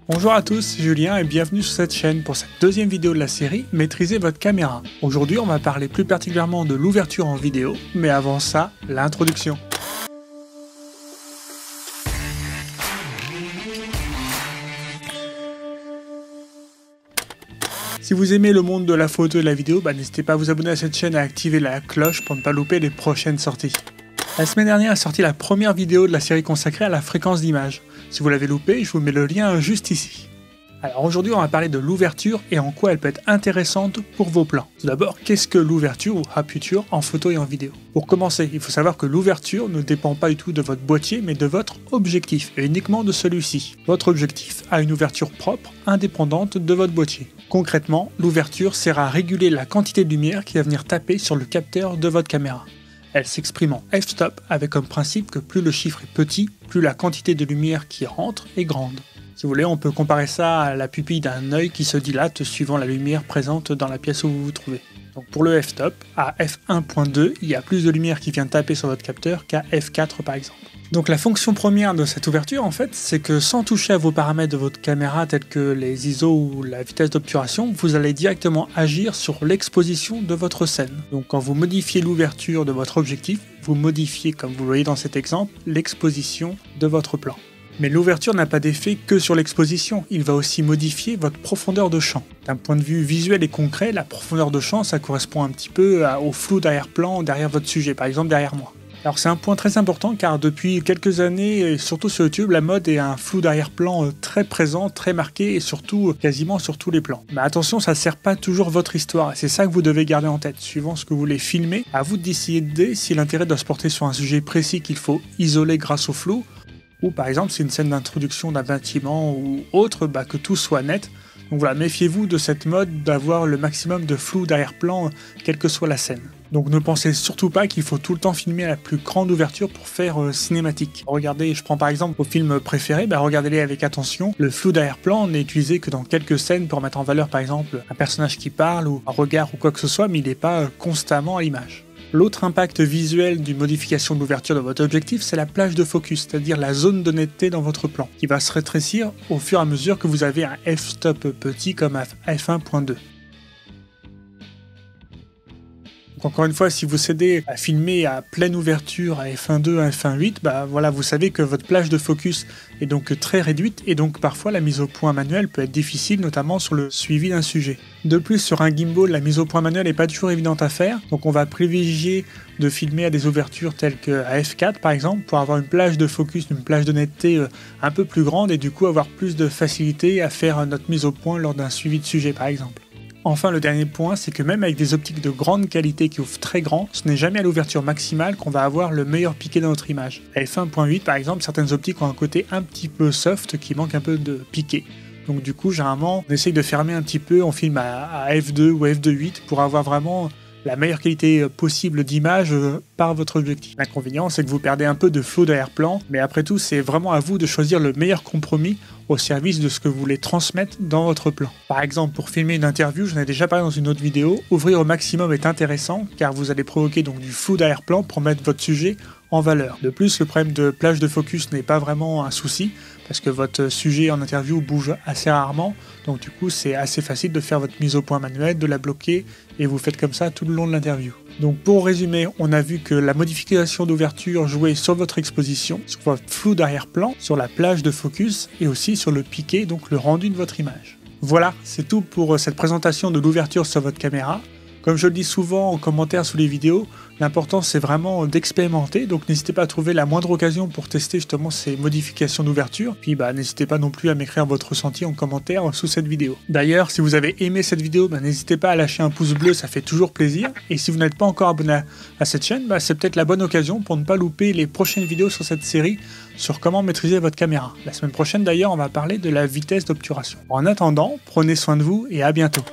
Bonjour à tous, c'est Julien et bienvenue sur cette chaîne pour cette deuxième vidéo de la série Maîtriser votre caméra. Aujourd'hui on va parler plus particulièrement de l'ouverture en vidéo, mais avant ça, l'introduction. Si vous aimez le monde de la photo et de la vidéo, n'hésitez pas à vous abonner à cette chaîne et à activer la cloche pour ne pas louper les prochaines sorties. La semaine dernière est sortie la première vidéo de la série consacrée à la fréquence d'image. Si vous l'avez loupé, je vous mets le lien juste ici. Alors aujourd'hui on va parler de l'ouverture et en quoi elle peut être intéressante pour vos plans. Tout d'abord, qu'est-ce que l'ouverture ou aperture en photo et en vidéo? Pour commencer, il faut savoir que l'ouverture ne dépend pas du tout de votre boîtier mais de votre objectif et uniquement de celui-ci. Votre objectif a une ouverture propre, indépendante de votre boîtier. Concrètement, l'ouverture sert à réguler la quantité de lumière qui va venir taper sur le capteur de votre caméra. Elle s'exprime en f-stop avec comme principe que plus le chiffre est petit, plus la quantité de lumière qui rentre est grande. Si vous voulez, on peut comparer ça à la pupille d'un œil qui se dilate suivant la lumière présente dans la pièce où vous vous trouvez. Donc pour le f-stop, à f1.2, il y a plus de lumière qui vient taper sur votre capteur qu'à f4 par exemple. Donc la fonction première de cette ouverture en fait, c'est que sans toucher à vos paramètres de votre caméra tels que les ISO ou la vitesse d'obturation, vous allez directement agir sur l'exposition de votre scène. Donc quand vous modifiez l'ouverture de votre objectif, vous modifiez, comme vous le voyez dans cet exemple, l'exposition de votre plan. Mais l'ouverture n'a pas d'effet que sur l'exposition, il va aussi modifier votre profondeur de champ. D'un point de vue visuel et concret, la profondeur de champ, ça correspond un petit peu au flou d'arrière-plan derrière votre sujet, par exemple derrière moi. Alors c'est un point très important car depuis quelques années, et surtout sur YouTube, la mode est un flou d'arrière-plan très présent, très marqué et surtout quasiment sur tous les plans. Mais attention, ça ne sert pas toujours votre histoire et c'est ça que vous devez garder en tête. Suivant ce que vous voulez filmer, à vous de décider si l'intérêt doit se porter sur un sujet précis qu'il faut isoler grâce au flou, ou par exemple c'est une scène d'introduction d'un bâtiment ou autre, que tout soit net. Donc voilà, méfiez-vous de cette mode d'avoir le maximum de flou d'arrière-plan, quelle que soit la scène. Donc ne pensez surtout pas qu'il faut tout le temps filmer à la plus grande ouverture pour faire cinématique. Regardez, je prends par exemple vos films préférés, regardez-les avec attention. Le flou d'arrière-plan n'est utilisé que dans quelques scènes pour mettre en valeur par exemple un personnage qui parle ou un regard ou quoi que ce soit, mais il n'est pas constamment à l'image. L'autre impact visuel d'une modification de l'ouverture de votre objectif, c'est la plage de focus, c'est-à-dire la zone de netteté dans votre plan, qui va se rétrécir au fur et à mesure que vous avez un f-stop petit comme à f1.2. Encore une fois, si vous cédez à filmer à pleine ouverture à f1.2, à f1.8, voilà, vous savez que votre plage de focus est donc très réduite et donc parfois la mise au point manuelle peut être difficile, notamment sur le suivi d'un sujet. De plus, sur un gimbal, la mise au point manuelle n'est pas toujours évidente à faire, donc on va privilégier de filmer à des ouvertures telles qu'à f4 par exemple, pour avoir une plage de focus, une plage de netteté un peu plus grande et du coup avoir plus de facilité à faire notre mise au point lors d'un suivi de sujet par exemple. Enfin, le dernier point, c'est que même avec des optiques de grande qualité qui ouvrent très grand, ce n'est jamais à l'ouverture maximale qu'on va avoir le meilleur piqué dans notre image. À f1.8 par exemple, certaines optiques ont un côté un petit peu soft qui manque un peu de piqué. Donc du coup, généralement, on essaye de fermer un petit peu, on filme à f2 ou f2.8 pour avoir vraiment la meilleure qualité possible d'image par votre objectif. L'inconvénient, c'est que vous perdez un peu de flou d'arrière-plan, mais après tout, c'est vraiment à vous de choisir le meilleur compromis au service de ce que vous voulez transmettre dans votre plan. Par exemple, pour filmer une interview, j'en ai déjà parlé dans une autre vidéo, ouvrir au maximum est intéressant car vous allez provoquer donc du flou d'arrière-plan pour mettre votre sujet en valeur. De plus, le problème de plage de focus n'est pas vraiment un souci parce que votre sujet en interview bouge assez rarement, donc du coup c'est assez facile de faire votre mise au point manuelle, de la bloquer et vous faites comme ça tout le long de l'interview. Donc pour résumer, on a vu que la modification d'ouverture jouait sur votre exposition, sur votre flou d'arrière-plan, sur la plage de focus et aussi sur le piqué, donc le rendu de votre image. Voilà, c'est tout pour cette présentation de l'ouverture sur votre caméra. Comme je le dis souvent en commentaire sous les vidéos, l'important c'est vraiment d'expérimenter, donc n'hésitez pas à trouver la moindre occasion pour tester justement ces modifications d'ouverture, puis n'hésitez pas non plus à m'écrire votre ressenti en commentaire sous cette vidéo. D'ailleurs, si vous avez aimé cette vidéo, n'hésitez pas à lâcher un pouce bleu, ça fait toujours plaisir, et si vous n'êtes pas encore abonné à cette chaîne, c'est peut-être la bonne occasion pour ne pas louper les prochaines vidéos sur cette série sur comment maîtriser votre caméra. La semaine prochaine d'ailleurs, on va parler de la vitesse d'obturation. En attendant, prenez soin de vous et à bientôt.